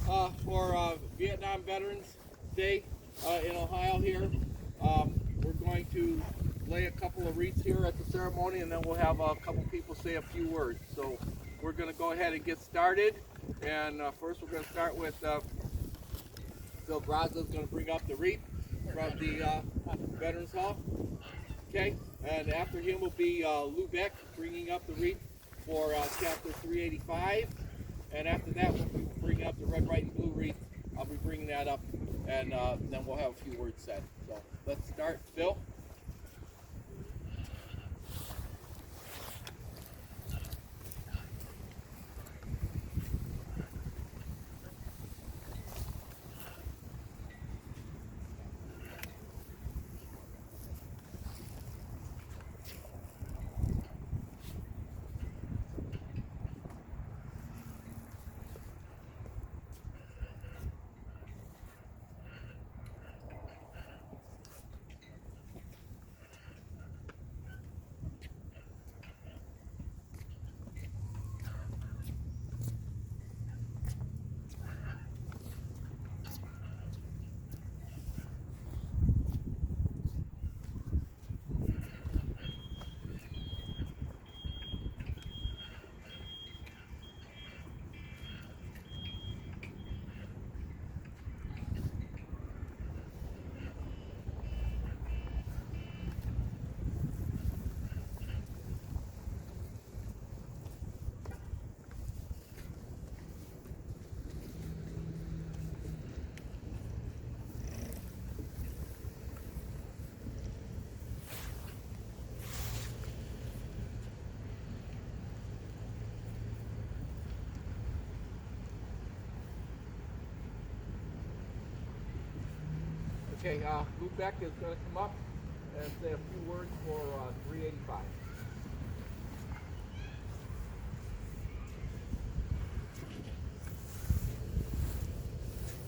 for Vietnam Veterans Day in Ohio here. We're going to lay a couple of wreaths here at the ceremony, and then we'll have a couple people say a few words. So we're going to go ahead and get started. And first we're going to start with Phil Brazza is going to bring up the wreath from the Veterans Hall. Okay, and after him will be Lou Beck bringing up the wreath for Chapter 385. And after that, we'll be bringing up the red, white, and blue wreath. I'll be bringing that up, and then we'll have a few words said. So let's start. Phil? Okay, Lou Beck is going to come up and say a few words for 385.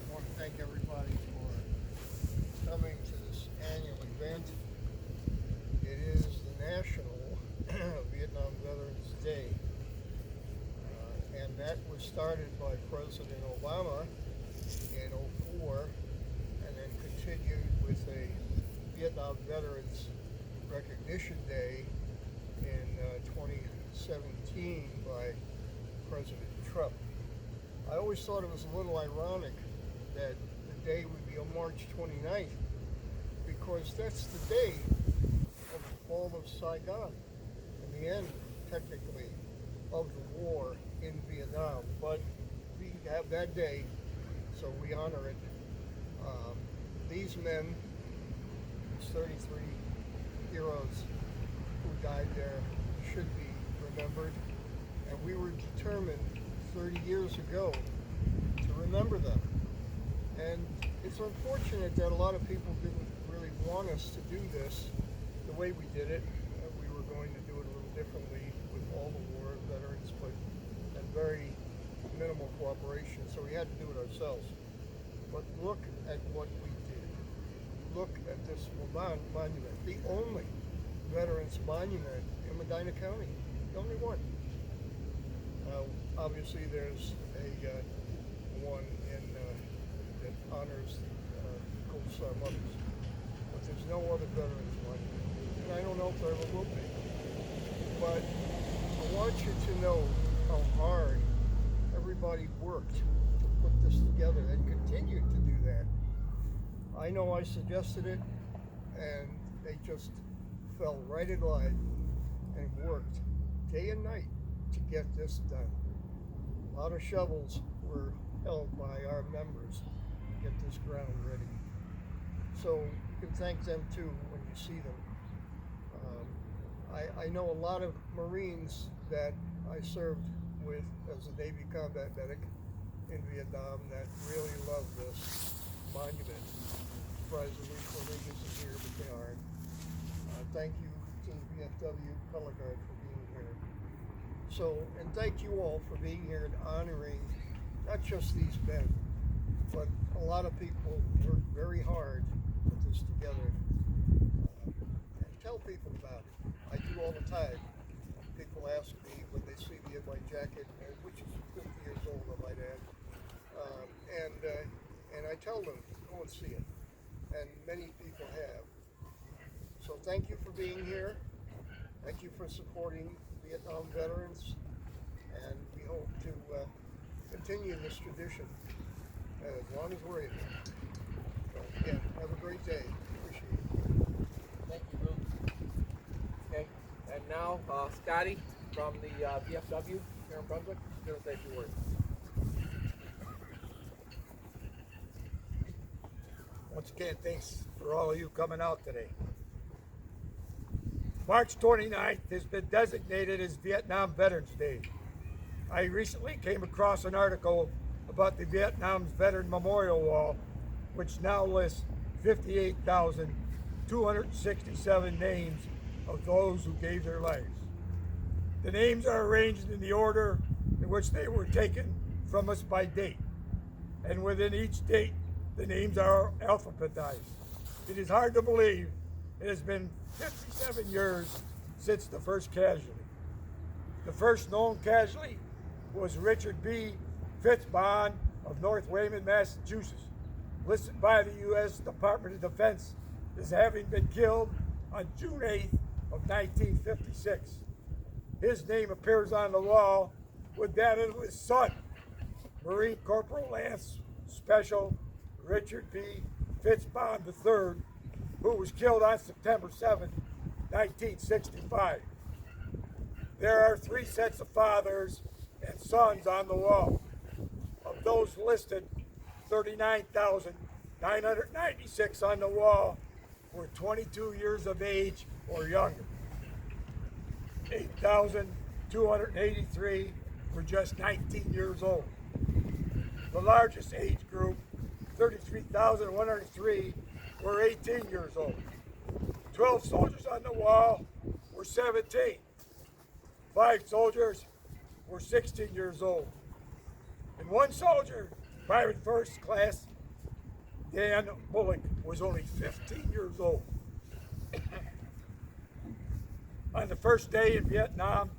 I want to thank everybody for coming to this annual event. It is the National Vietnam Veterans Day, and that was started by President Obama in '04, and then continued with a Vietnam Veterans Recognition Day in 2017 by President Trump. I always thought it was a little ironic that the day would be on March 29th, because that's the day of the fall of Saigon and the end, technically, of the war in Vietnam. But we have that day, so we honor it. These men, these 33 heroes who died there, should be remembered, and we were determined 30 years ago to remember them. And it's unfortunate that a lot of people didn't really want us to do this the way we did it. We were going to do it a little differently with all the war veterans, but and very minimal cooperation, so we had to do it ourselves. But look at what we did. Look at this monument, the only veterans monument in Medina County, the only one. Obviously, there's a one in that honors Gold Star mothers, but there's no other veterans monument, and I don't know if there ever will be. But I want you to know how hard everybody worked to put this together and continued to do that. I know I suggested it, and they just fell right in line and worked day and night to get this done. A lot of shovels were held by our members to get this ground ready. So you can thank them too when you see them. I know a lot of Marines that I served with as a Navy combat medic in Vietnam that really love this monument. Surprisingly, Cornelius is here, but they aren't. Thank you to the VFW Color Guard for being here. So, and thank you all for being here and honoring not just these men, but a lot of people worked very hard to put this together. And tell people about it. I do all the time. People ask me when they see me in my jacket, which is 50 years old, I might add, I tell them, go and see it. And many people have. So thank you for being here. Thank you for supporting Vietnam veterans. And we hope to continue this tradition as long as we're able. So again, have a great day. Appreciate it. Thank you, Ruth. Okay, and now Scotty from the VFW here in Brunswick is going to say a few words. Once again, thanks for all of you coming out today. March 29th has been designated as Vietnam Veterans Day. I recently came across an article about the Vietnam Veteran Memorial Wall, which now lists 58,267 names of those who gave their lives. The names are arranged in the order in which they were taken from us by date, and within each date, the names are alphabetized. It is hard to believe it has been 57 years since the first casualty. The first known casualty was Richard B. Fitzbond of North Weymouth, Massachusetts, listed by the U.S. Department of Defense as having been killed on June 8th of 1956. His name appears on the wall with that of his son, Marine Corporal Lance Special Richard B. Fitzbond III, who was killed on September 7, 1965. There are 3 sets of fathers and sons on the wall. Of those listed, 39,996 on the wall were 22 years of age or younger. 8,283 were just 19 years old. The largest age group, 33,103, were 18 years old. 12 soldiers on the wall were 17. 5 soldiers were 16 years old. And 1 soldier, Private First Class Dan Bullock, was only 15 years old. On the first day in Vietnam,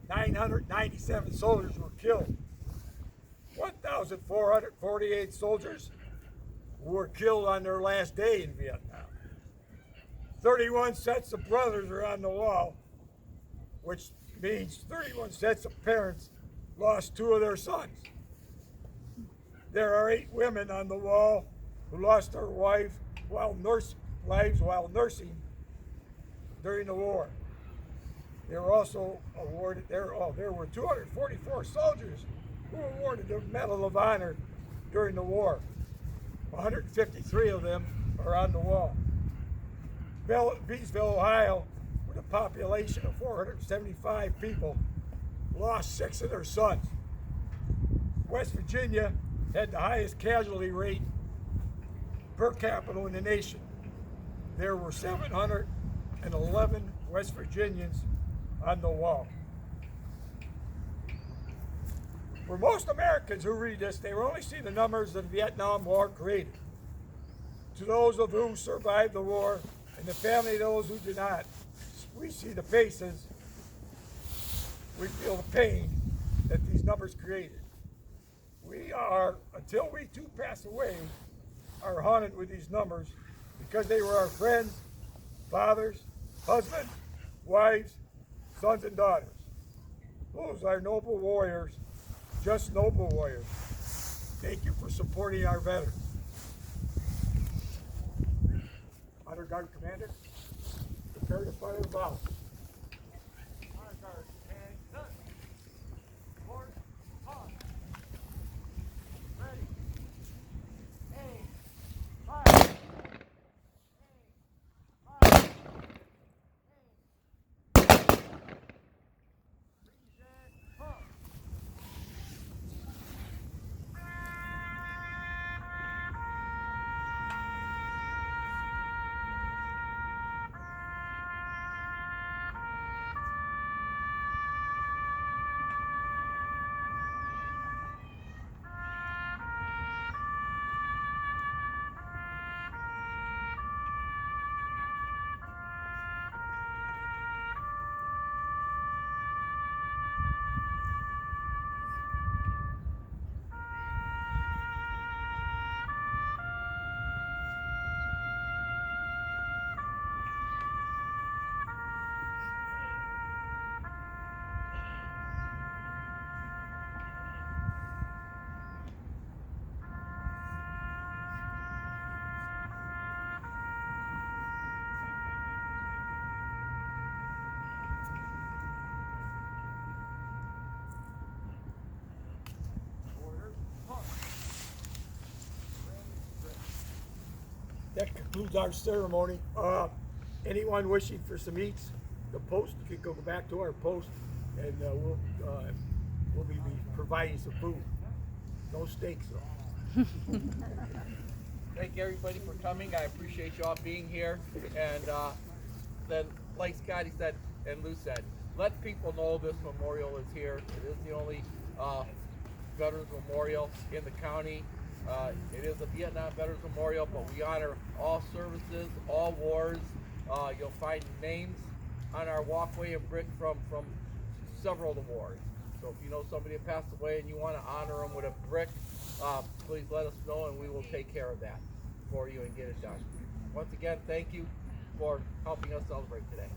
997 soldiers were killed. 1,448 soldiers were killed on their last day in Vietnam. 31 sets of brothers are on the wall, which means 31 sets of parents lost 2 of their sons. There are 8 women on the wall who lost their lives while nursing during the war. They were also awarded, there were 244 soldiers who were awarded the Medal of Honor during the war. 153 of them are on the wall. Beesville, Ohio, with a population of 475 people, lost 6 of their sons. West Virginia had the highest casualty rate per capita in the nation. There were 711 West Virginians on the wall. For most Americans who read this, they will only see the numbers that the Vietnam War created. To those of who survived the war and the family of those who did not, we see the faces, we feel the pain that these numbers created. We are, until we too pass away, are haunted with these numbers because they were our friends, fathers, husbands, wives, sons and daughters. Those are noble warriors, just noble warriors. Thank you for supporting our veterans. Honor Guard Commander, prepare to fire the volley. Honor Guard, and done. Board, on. Ready. Aim. Fire. concludes our ceremony. Anyone wishing for some eats, the post, you can go back to our post, and we'll be providing some food. No steaks though. Thank everybody for coming. I appreciate you all being here. And then, like Scotty said and Lou said, let people know this memorial is here. It is the only Veterans Memorial in the county. It is a Vietnam Veterans Memorial, but we honor all services, all wars. You'll find names on our walkway and brick from several of the wars. So if you know somebody that passed away and you want to honor them with a brick, please let us know and we will take care of that for you and get it done. Once again, thank you for helping us celebrate today.